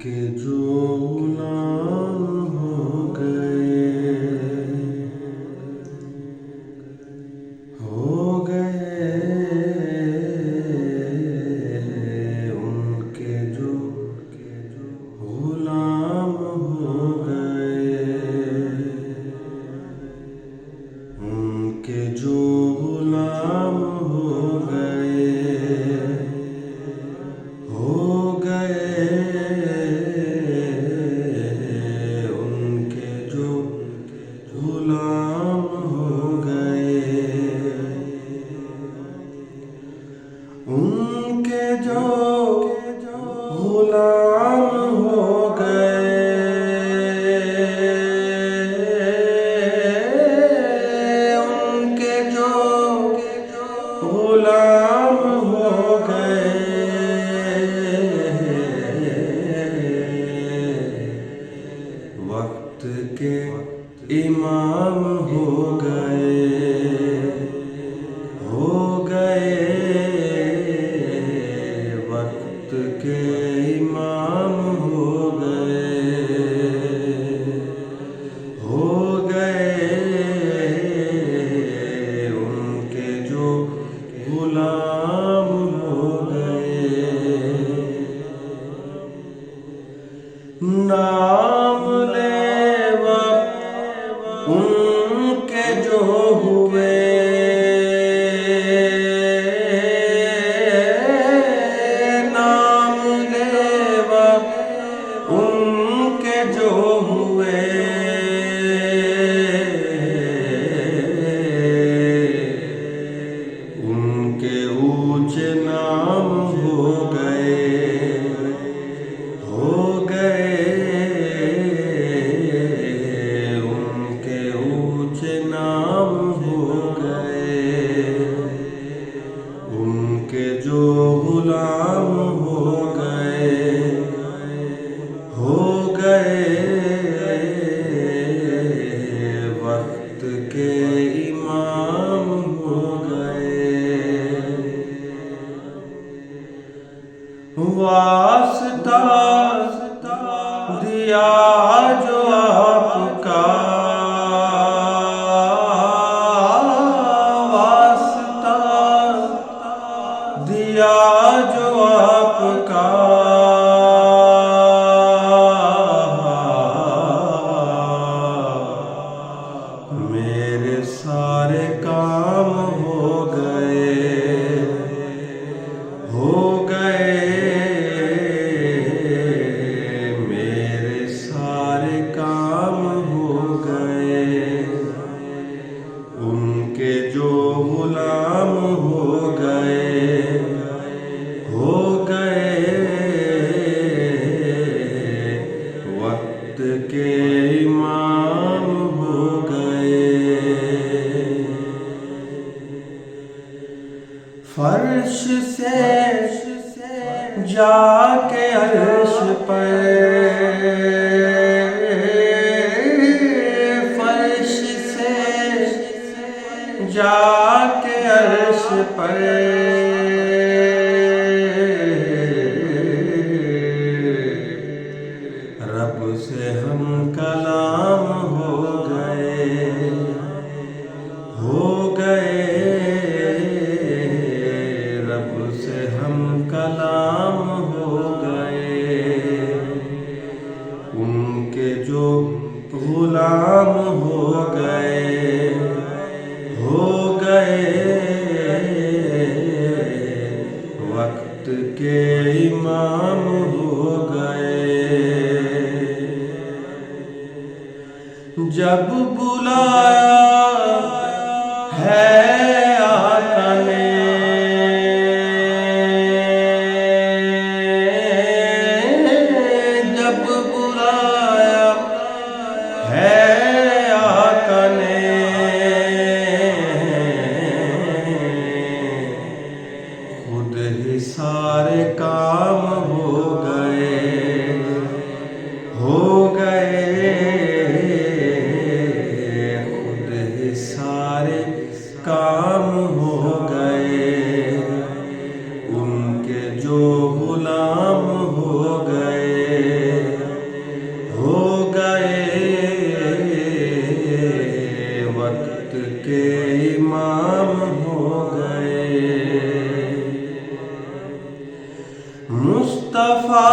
کے جو غلام ہو گئے ان کے جو غلام ہو گئے ان کے جو غلام ہو گئے ان کے جو غلام ہو گئے ان کے جو غلام ہو گئے ان کے جو غلام ہو گئے وقت کے امام ہو گئے وقت کے امام ہو گئے ان کے جو غلام ہو گئے نام لے وقت ان کے جو ہوئے نام لے وقت ان کے جو ہوئے ان کے اونچے نام ہو گئے نام ہو گئے ان کے جو غلام ہو گئے وقت کے امام ہو گئے واسطہ دیا جو آپ کا دیا جو آپ کا میرے سارے کام ہو گئے میرے سارے کام ہو گئے ان کے جو غلام ہو گئے وقت کے امام ہو گئے فرش سے جا کے عرش پر فرش سے جا کے عرش پر رب سے ہم کلام ہو گئے رب سے ہم کلام ہو گئے ان کے جو غلام ہو گئے وقت کے امام ہو گئے جب بلایا ہے آقا نے جب بلایا ہے آقا نے خود ہی سارے کام ہو گئے خود ہی سارے کام ہو گئے ان کے جو غلام ہو گئے مصطفیٰ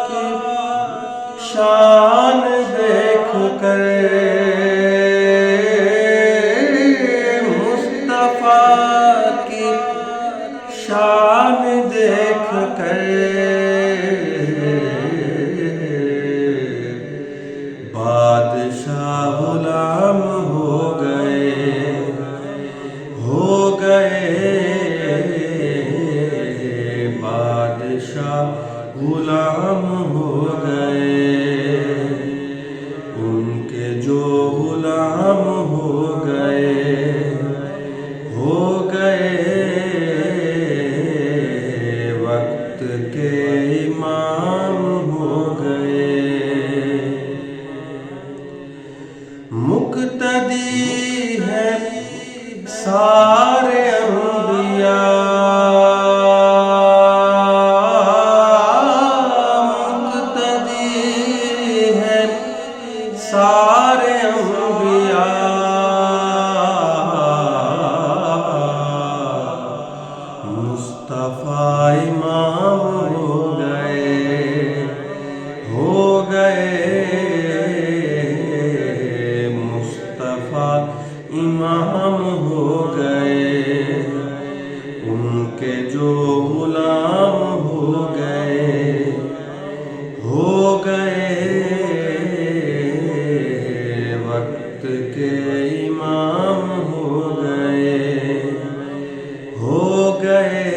کی شان دیکھ کر، مصطفیٰ کی شان دیکھ کر بادشاہ غلام ہو گئے، بادشاہ غلام ہو گئے، ان کے جو غلام ہو گئے وقت کے امام ہو گئے، مقتدی ہے سارے سارے انبیاء، مصطفیٰ امام ہو گئے، مصطفیٰ امام ہو گئے، ان کے جو غلام ہو گئے وقت کے امام ہو گئے،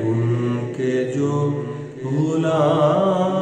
ان کے جو غلام